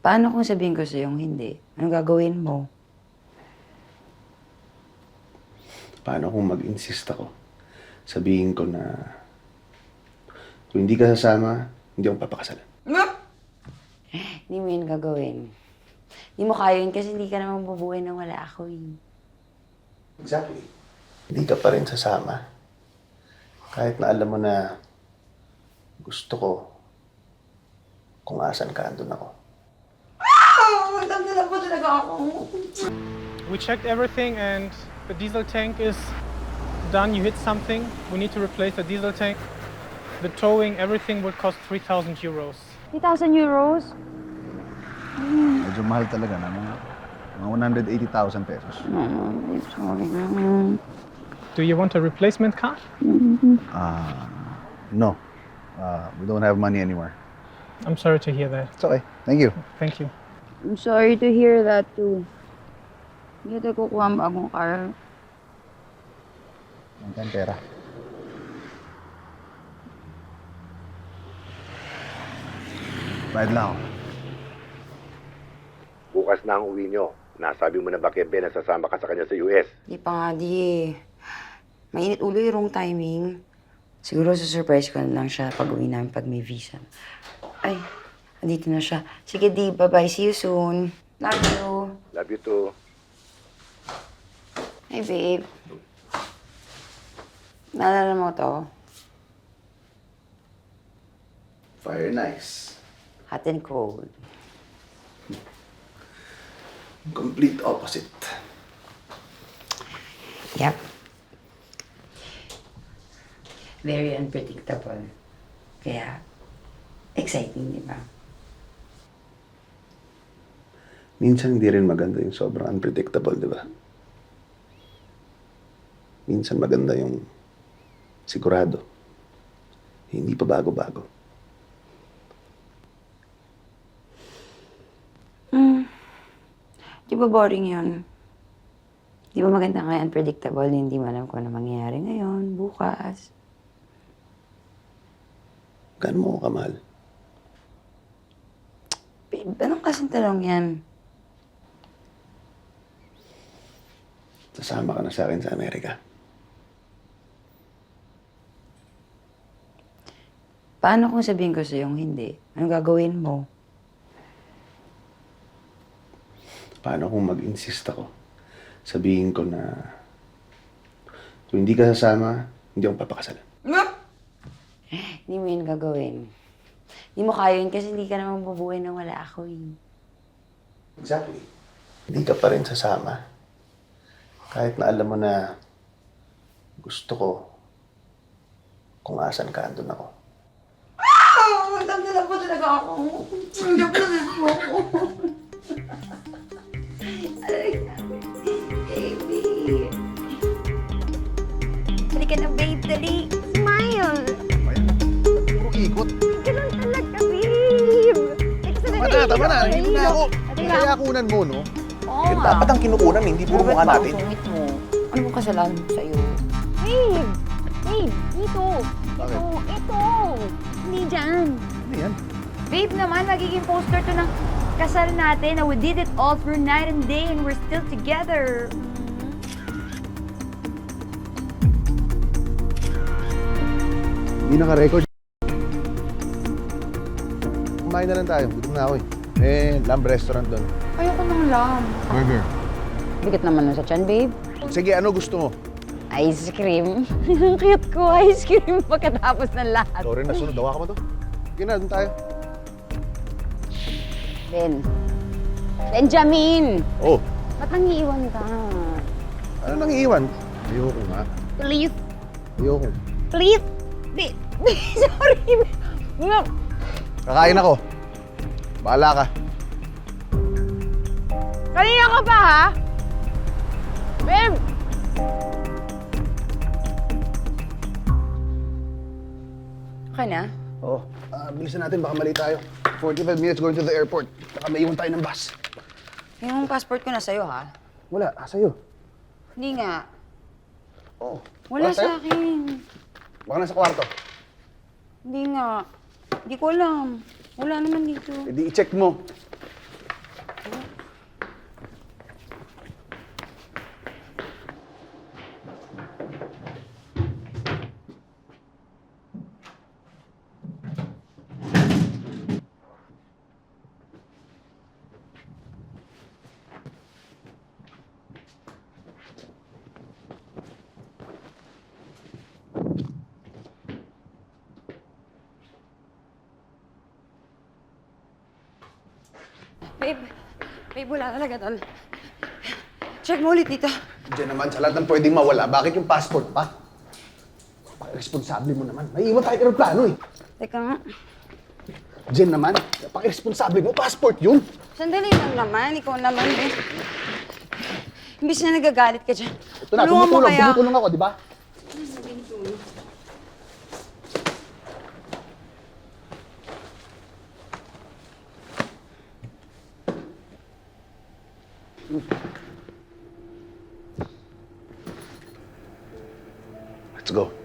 Paano kung sabihin ko sa'yong hindi? Anong gagawin mo? Paano kung mag-insist ako? Sabihin ko na kung hindi ka sasama, hindi ako papakasalan. Hindi mo yun gagawin. Hindi mo kaya yun kasi hindi ka naman mabubuhay nang wala ako eh. Exactly. Hindi ka pa rin sasama. Kahit na alam mo na gusto ko kung asan ka, andun ako. Magdagdagan po talaga ako. We checked everything and the diesel tank is done. You hit something, we need to replace the diesel tank. The towing, everything would cost 3,000 euros. 3,000 euros? Medyo mahal talaga na mga 180,000 pesos. Sorry. Do you want a replacement car? No. We don't have money anymore. I'm sorry to hear that. It's okay. Thank you. Thank you. I'm sorry to hear that too. Hindi tayo kukuha ang bagong car. Ang kang pera. Bayad lang ako. Bukas na ang uwi nyo. Nasabi mo na ba kay Ben na sasama ka sa kanya sa US? Di pa nga di. Mainit ulo yung wrong timing. Siguro surprise ko na lang siya pag uwi namin pag may visa. Ay, andito na siya. Sige di, bye-bye. See you soon. Love you. Love you too. Hey, babe. Naalala mo to? Fire nice. Hot and cold. Complete opposite. Yep. Very unpredictable. Kaya, exciting, di ba? Minsan hindi rin maganda yung sobrang unpredictable, di ba? Minsan maganda yung sigurado. Hindi pa bago-bago. Di ba boring yun? Di ba maganda nga unpredictable, hindi mo alam kung ano mangyayari ngayon, bukas. Gaano mo ako kamahal? Babe, anong kasing tanong yan? Sasama ka na sa akin sa Amerika. Paano kung sabihin ko sa'yong hindi? Anong gagawin mo? Paano kung mag-insist ako? Sabihin ko na kung hindi ka sasama, hindi ako papakasalan. Hindi mo yun gagawin. Hindi mo kaya yun kasi hindi ka naman mabubuhay nang wala ako eh. Exactly. Hindi ka pa rin sasama. Kahit na alam mo na gusto ko kung asan ka, andun ako. Magdagdagan po talaga ako. Hindi po ako. Baby. Halika na, babe. Dali. Smile! Puro ikot. Ganun talaga, babe! Tama na. Hindi mo na ako. Kaya kunan mo, no? Oo Eh, nga. dapat ang kinukunan, hindi puro mukha natin. Sungit mo. Ano mo kasalanan mo sa'yo? Babe! Babe, dito! Bakit? Ito! Hindi dyan. Ano yan? Babe naman, magiging poster to ng kasal natin na we did it all through night and day and we're still together. Hindi naka-record. Kumain na lang tayo. Gutom na ako eh. Lamb restaurant doon. Ayoko ng lam. Burger. Bigat naman nun sa tiyan, babe. Sige, ano gusto mo? Ice cream. Ang cute ko, ice cream pagkatapos ng lahat. Sorry, nasunod. Dawa ka mo to. Sige na, doon tayo. Ben. Benjamin! Oh, Ba't nangiiwan ka? ano nang iiwan? Ayoko nga. Please, Ayoko. please! Sorry! Nga. Kakain ako. Bahala ka. Kanina ka pa, ha? Babe! Okay na? Oo. Bilisan natin, baka mali tayo. 45 minutes going to the airport. Baka may iwan tayo ng bus. Yung passport ko na sa'yo, ha? Wala, sa'yo. Hindi nga. Oo. Wala sa'yo? sa akin. Baka nasa kwarto. Hindi nga. Hindi ko alam. Wala naman dito. E di i-check mo. Babe, wala talaga doon. Check mo ulit dito. Diyan naman, sa lahat ng pwedeng mawala, bakit yung passport pa? Pakiresponsable mo naman. May iwan tayo aeroplano eh. Teka nga. Diyan naman, pakiresponsable mo, passport yun. Sandali lang naman. Ikaw naman eh. Imbis na nagagalit ka dyan. Ito na, Tulungan mo kaya. tumutulong ako, di ba? Let's go.